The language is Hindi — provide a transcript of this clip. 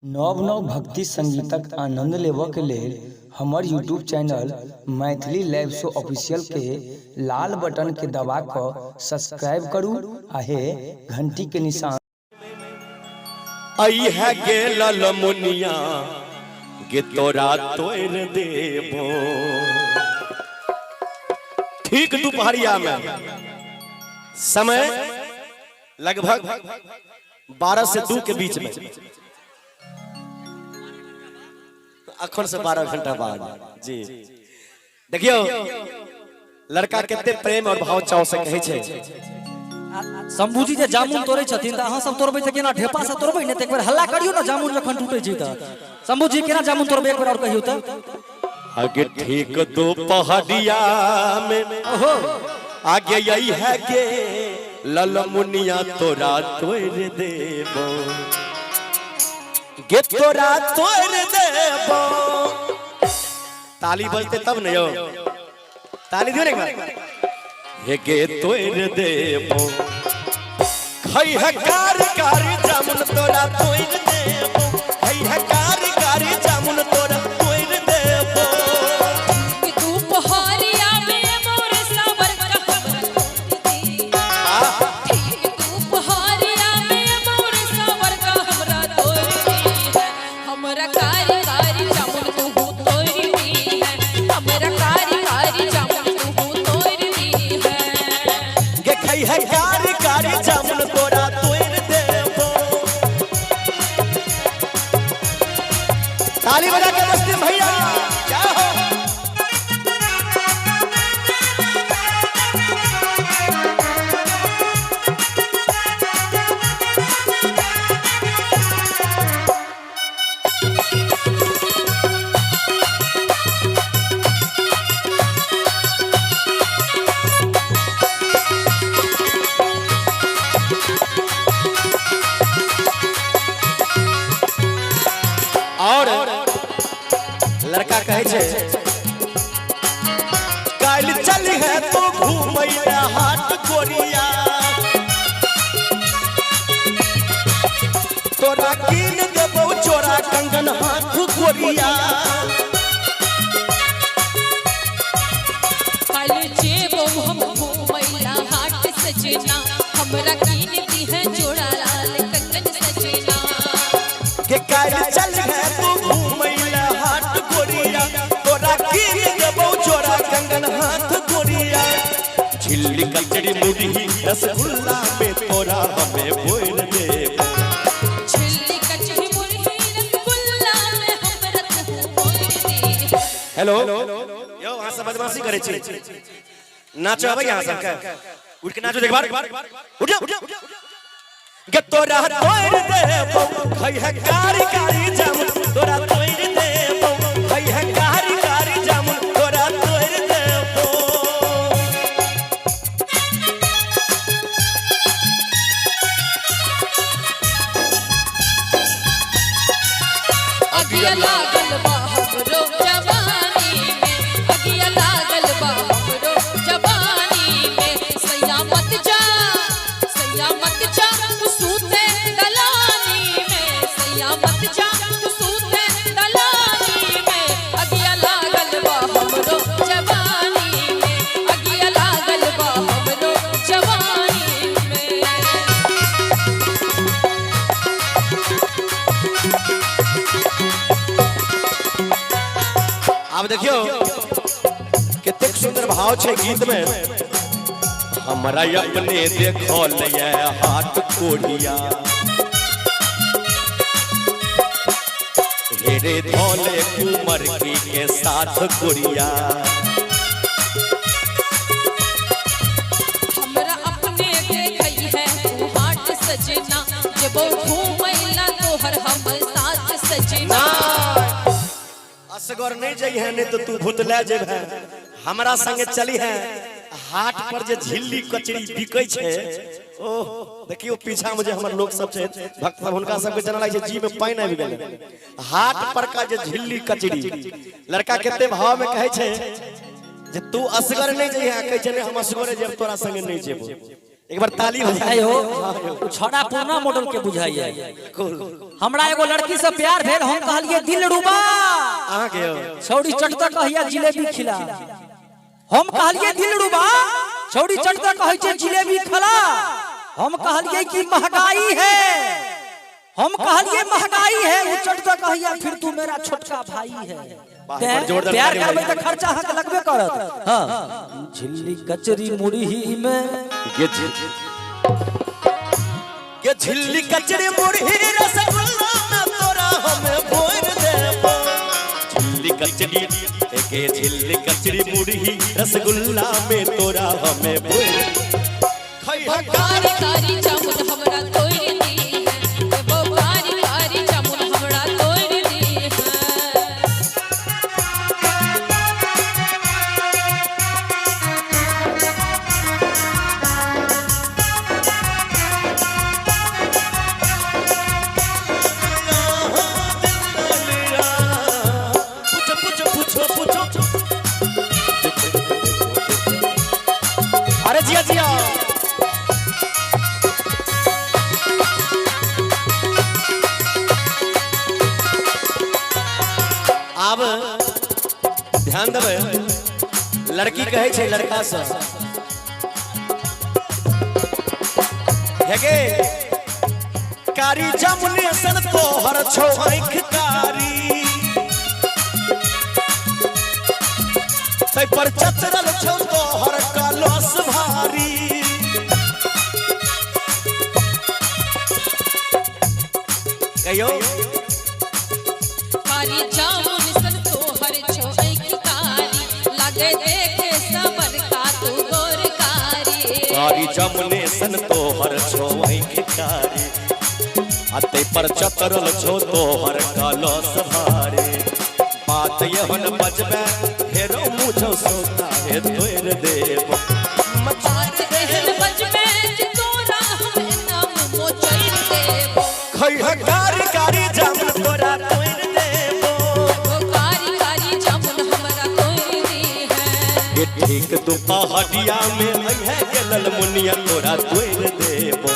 नव नव भक्ति संगीतक आनंद लेबऽ के लेल हमर YouTube channel Maithili live show official के लाल बटन के दबा कऽ सब्सक्राइब करू आ हे घंटी के निशान आई है गेलल मुनिया गे तोरा तोड़ देबो। ठीक दोपहरिया में समय लगभग 12 से 2 के बीच में, अखन से 12 घंटा बाद जी देखियो लड़का कितने प्रेम और भाव चाव से कहे छे। शंभू जी जे जामुन तोड़े छथिन त अहाँ सब तोड़बै त केना ढेपा से तोड़बै ने त एक बार हल्ला करियो ना जामुन जखन टूटे छै त शंभू जी केना जामुन तोड़बै एक बार और कहियो त। आगे ठीक दोपहरिया में ओहो आगे यही है के लल मुनिया तोरा तोड़ देबो गे तोरा तोड़ देबो। ताली बजते तब न यो, ताली दियो ना एक बार। हे गे तोड़ देबो खई है कार कार जामुन तोरा तोड़ देबो, खई है कार कार जामुन तोरा तोड़ देबो। कि तू पहाड़िया में मोर सावर का ठीक तू पहाड़िया में मोर सावर का हमरा तोड़ दी है, हमरा कारी कारी जामुन तू तोड़ दी है, हमरा कारी कारी जामुन तू तोड़ दी है। गे खई है कार कार जामुन तोरा तोड़ देबो। ताली बजा के मस्ती भैया क्या हो। और लड़का कहे छे काल चल है तो घूमैया हाट गोरिया तोरा कीन देबो चोरा कंगन हाथ गोरिया। कल जेबो हम घूमैला हाट सजना, हमरा कीन दी है जोड़ा लाल कंगन सजना। के काल चल है तो घूमैया हाट गोरिया तोरा कीन देबो चोरा कंगन हाथ गोरिया। झिल्ली कचड़ी मुड़ी रसगुल्ला में तोरा हमें बोल देबो। छिल्ली कचड़ी मुरही रसगुल्ला में हमरा तू बोल दी। हेलो यो वहां से बदमाशी करे छी, नाचो अब यहां से का उठ के नाचो एक बार उठ जा गे तोरा तोड़ देबो खई है कारी कारी जामुन तोरा तोड़ देबो, खई है कारी कारी जामुन तोरा तोड़ देबो। अगिया लागल बा हमरो जवानी में, अगिया लागल बा हमरो जवानी में। सैया मत जा तू सूते दलानी में, सैया मत जा तू सूते दलानी में। अगिया लागल बा हमरो जवानी में, अगिया लागल बा हमरो जवानी में। अब देखियो कितने सुंदर भाव छे गीत में। हमरा अपने देखो ले हाथ कोडिया हेरे धोले कुमर की के साथ गोरिया। हमरा अपने देखई है तू हाट सजना, जेबो घूमैला तोहर हम साथ सजना। असगर नहीं जाई है नहीं तो तू भूतला जेब है हमरा संगे चली है हाट पर जे झिल्ली कचड़ी बिकै छे। ओह देखियो पीछा में जे हमर लोग सब छे भक्त सब हुनका सब के जना लागे छे जी में पानी आबि गेले। हाट पर का जे झिल्ली कचड़ी लड़का कितने भाव में कहे छे जे तू असगर नहीं जाई है, कहे छे हम असगरे जेब तोरा संगे नहीं जेबो। एक बार ताली बजा आयो छड़ा पुराना मॉडल के बुझाइए। हमरा एगो लड़की से प्यार भेल, हम कहलिए दिलरुबा, अहाँ के हो छौड़ी चटता कहिया जिलेबी खिला। हम कहलिए दिलरुबा, छौड़ी चटता कहै छै जिलेबी खिला। हम कहलिए कि महंगाई है, हम कहलिए महंगाई है। वो चटता कहिया फिर तू मेरा छोटका भाई है। प्यार करबै त खर्चा हक लगबे करत। हां झिल्ली कचरी मुरही में ये झिल्ली कचरी मुरही रसगुल्ला में तोरा हमें बोर देबो। झिल्ली कचरी के झिल्ली कचरी मुरही रसगुल्ला में तोरा हमें बोर। कारी कारी जामुन हमरा तोड़ दी है, वो कारी कारी जामुन हमरा तोड़ दी है। अरे जिया जिया अब ध्यान देबै, लड़की कहे छै लड़का से हेगे कारी जामुने सन तोहर छौ आँख कारी, तै पर चतरल छौ तोहर कलस भारी। कहियो कारी जामुन सन तोहर छो आँख कारी, लागे देखे सबर का तू गोरकारी। कारी जामुने सन तोहर छौ आँख कारी, अते पर चतरल छौ तोहर कलस भारी। बात यहन बजबे हेरो मुझो सोता है तोर देबो। बात एहन बजबे जे तोरा हम नाम मोचैर देबो। खैहा कारी कारी जामुन तोरा तोर देबो। वो कारी कारी जामुन हमरा तोड़ दी है। ये ठीक दुपहरिया में है गेलल मुनिया तोरा तोर देबो।